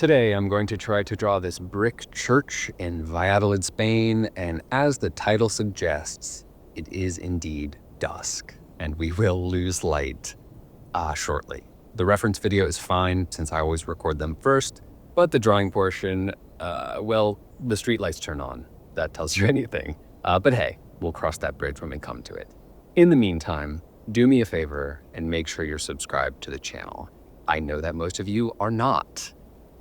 Today I'm going to try to draw this brick church in Valladolid, Spain, and as the title suggests, it is indeed dusk, and we will lose light shortly. The reference video is fine since I always record them first, but the drawing portion, well, the streetlights turn on. That tells you anything. But hey, we'll cross that bridge when we come to it. In the meantime, do me a favor and make sure you're subscribed to the channel. I know that most of you are not.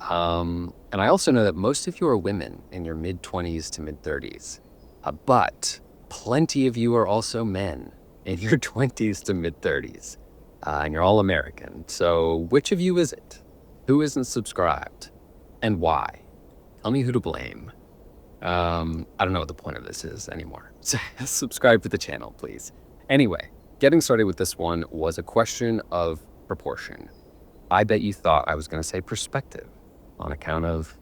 And I also know that most of you are women in your mid-20s to mid-30s. But plenty of you are also men in your 20s to mid-30s. And you're all American. So which of you is it? Who isn't subscribed? And why? Tell me who to blame. I don't know what the point of this is anymore. So subscribe to the channel, please. Anyway, getting started with this one was a question of proportion. I bet you thought I was going to say perspective on account of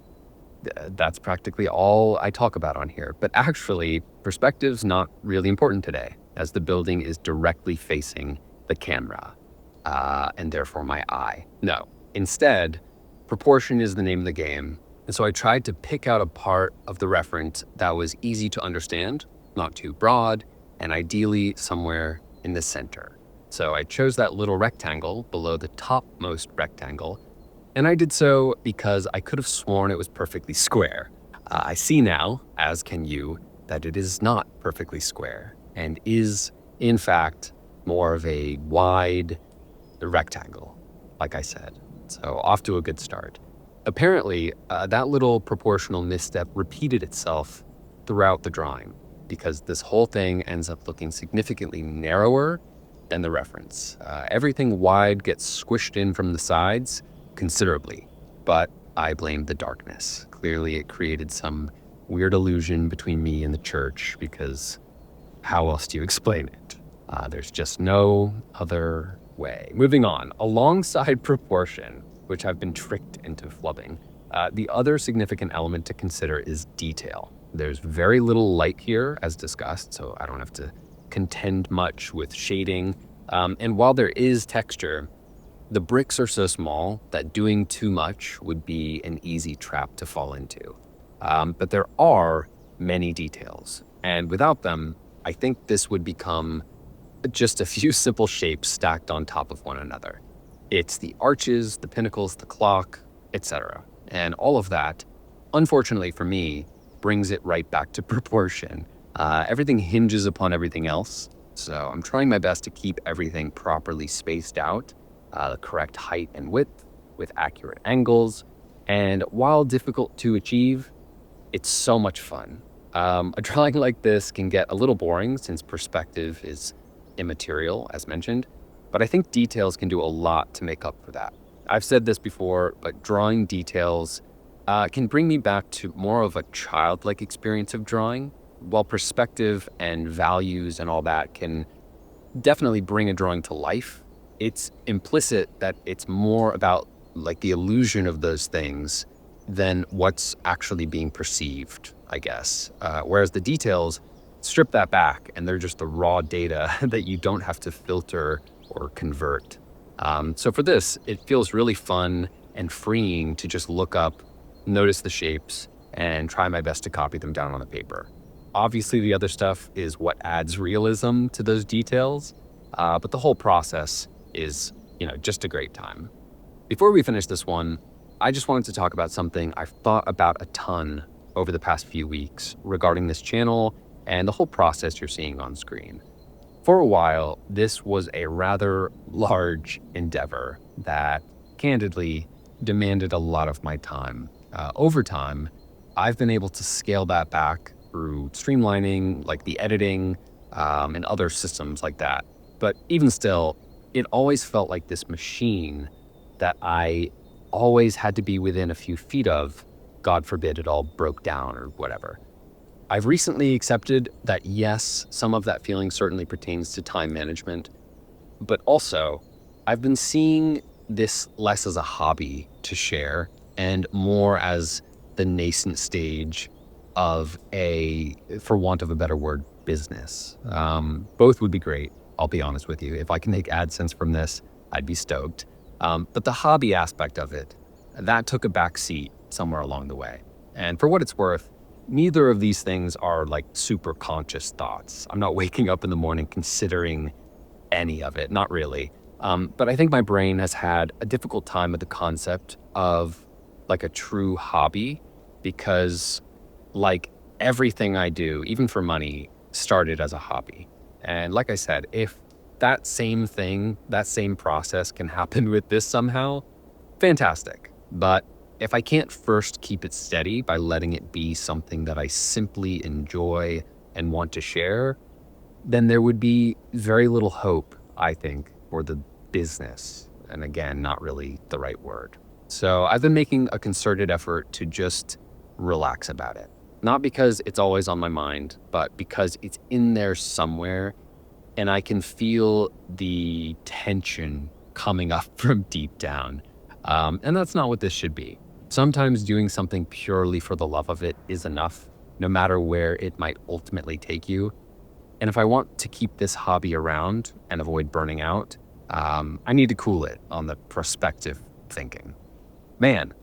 that's practically all I talk about on here. But actually, perspective's not really important today, as the building is directly facing the camera, and therefore my eye. No, instead, proportion is the name of the game. And so I tried to pick out a part of the reference that was easy to understand, not too broad, and ideally somewhere in the center. So I chose that little rectangle below the topmost rectangle, and I did so because I could have sworn it was perfectly square. I see now, as can you, that it is not perfectly square and is, in fact, more of a wide rectangle, like I said. So off to a good start. Apparently, that little proportional misstep repeated itself throughout the drawing because this whole thing ends up looking significantly narrower than the reference. Everything wide gets squished in from the sides considerably, but I blame the darkness. Clearly, it created some weird illusion between me and the church because how else do you explain it? There's just no other way. Moving on, alongside proportion, which I've been tricked into flubbing, the other significant element to consider is detail. There's very little light here, as discussed, so I don't have to contend much with shading. And while there is texture, the bricks are so small that doing too much would be an easy trap to fall into. But there are many details, and without them, I think this would become just a few simple shapes stacked on top of one another. It's the arches, the pinnacles, the clock, etc. And all of that, unfortunately for me, brings it right back to proportion. Everything hinges upon everything else, so I'm trying my best to keep everything properly spaced out, the correct height and width with accurate angles, and while difficult to achieve, it's so much fun. A drawing like this can get a little boring since perspective is immaterial, as mentioned, but I think details can do a lot to make up for that. I've said this before, but drawing details can bring me back to more of a childlike experience of drawing, while perspective and values and all that can definitely bring a drawing to life. It's implicit that it's more about like the illusion of those things than what's actually being perceived, I guess. Whereas the details strip that back and they're just the raw data that you don't have to filter or convert. So for this, it feels really fun and freeing to just look up, notice the shapes, and try my best to copy them down on the paper. Obviously, the other stuff is what adds realism to those details, but the whole process is, just a great time. Before we finish this one, I just wanted to talk about something I've thought about a ton over the past few weeks regarding this channel and the whole process you're seeing on screen. For a while, this was a rather large endeavor that candidly demanded a lot of my time. Over time, I've been able to scale that back through streamlining, like the editing, and other systems like that. But even still, it always felt like this machine that I always had to be within a few feet of, God forbid it all broke down or whatever. I've recently accepted that yes, some of that feeling certainly pertains to time management, but also I've been seeing this less as a hobby to share and more as the nascent stage of a, for want of a better word, business. Both would be great, I'll be honest with you. If I can make AdSense from this, I'd be stoked. But the hobby aspect of it That took a back seat somewhere along the way. And for what it's worth, neither of these things are like super conscious thoughts. I'm not waking up in the morning considering any of it, not really. But I think my brain has had a difficult time with the concept of like a true hobby because, like, everything I do, even for money, started as a hobby. And like I said, if that same thing, that same process can happen with this somehow, fantastic. But if I can't first keep it steady by letting it be something that I simply enjoy and want to share, then there would be very little hope, I think, for the business. And again, not really the right word. So I've been making a concerted effort to just relax about it. Not because it's always on my mind, but because it's in there somewhere and I can feel the tension coming up from deep down. And that's not what this should be. Sometimes doing something purely for the love of it is enough, no matter where it might ultimately take you. And if I want to keep this hobby around and avoid burning out, I need to cool it on the prospective thinking. Man,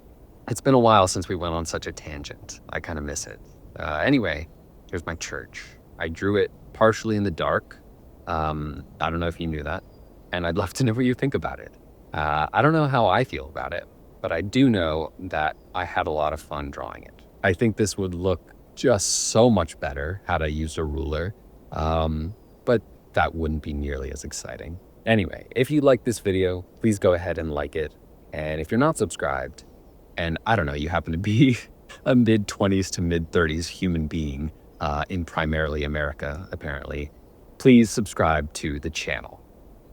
it's been a while since we went on such a tangent. I kind of miss it. Anyway, here's my church. I drew it partially in the dark. I don't know if you knew that. And I'd love to know what you think about it. I don't know how I feel about it, but I do know that I had a lot of fun drawing it. I think this would look just so much better had I used a ruler. But that wouldn't be nearly as exciting. Anyway, if you like this video, please go ahead and like it. And if you're not subscribed, and I don't know, you happen to be a mid-20s to mid-30s human being in primarily America, apparently, please subscribe to the channel.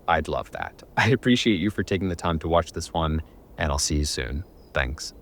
I'd love that. I appreciate you for taking the time to watch this one, and I'll see you soon. Thanks.